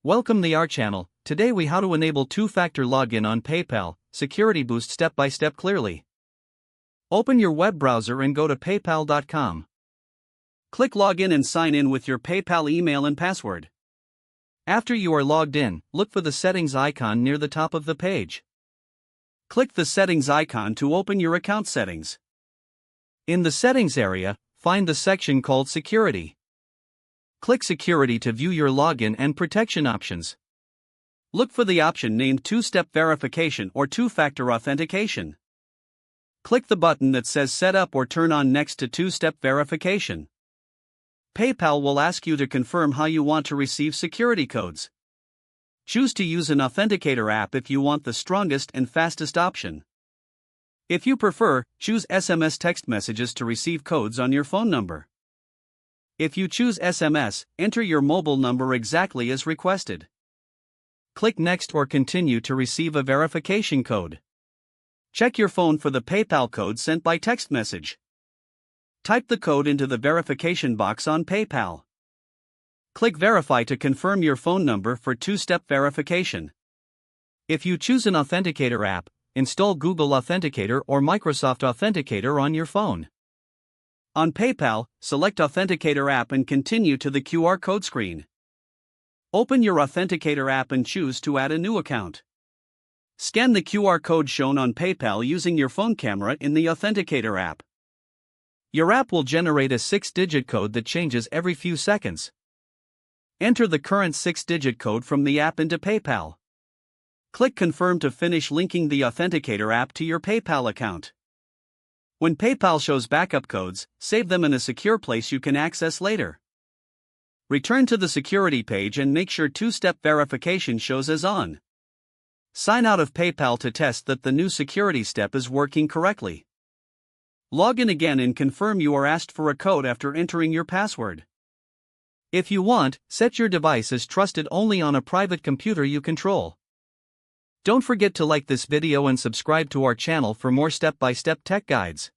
Welcome to our channel. Today we how to enable two-factor login on PayPal, security boost step by step clearly. Open your web browser and go to paypal.com. Click login and sign in with your PayPal email and password. After you are logged in, look for the settings icon near the top of the page. Click the settings icon to open your account settings. In the settings area, find the section called security. Click Security to view your login and protection options. Look for the option named Two-Step Verification or Two-Factor Authentication. Click the button that says Set Up or Turn On next to Two-Step Verification. PayPal will ask you to confirm how you want to receive security codes. Choose to use an authenticator app if you want the strongest and fastest option. If you prefer, choose SMS text messages to receive codes on your phone number. If you choose SMS, enter your mobile number exactly as requested. Click Next or Continue to receive a verification code. Check your phone for the PayPal code sent by text message. Type the code into the verification box on PayPal. Click Verify to confirm your phone number for two-step verification. If you choose an authenticator app, install Google Authenticator or Microsoft Authenticator on your phone. On PayPal, select Authenticator app and continue to the QR code screen. Open your Authenticator app and choose to add a new account. Scan the QR code shown on PayPal using your phone camera in the Authenticator app. Your app will generate a 6-digit code that changes every few seconds. Enter the current 6-digit code from the app into PayPal. Click Confirm to finish linking the Authenticator app to your PayPal account. When PayPal shows backup codes, save them in a secure place you can access later. Return to the security page and make sure two-step verification shows as on. Sign out of PayPal to test that the new security step is working correctly. Log in again and confirm you are asked for a code after entering your password. If you want, set your device as trusted only on a private computer you control. Don't forget to like this video and subscribe to our channel for more step-by-step tech guides.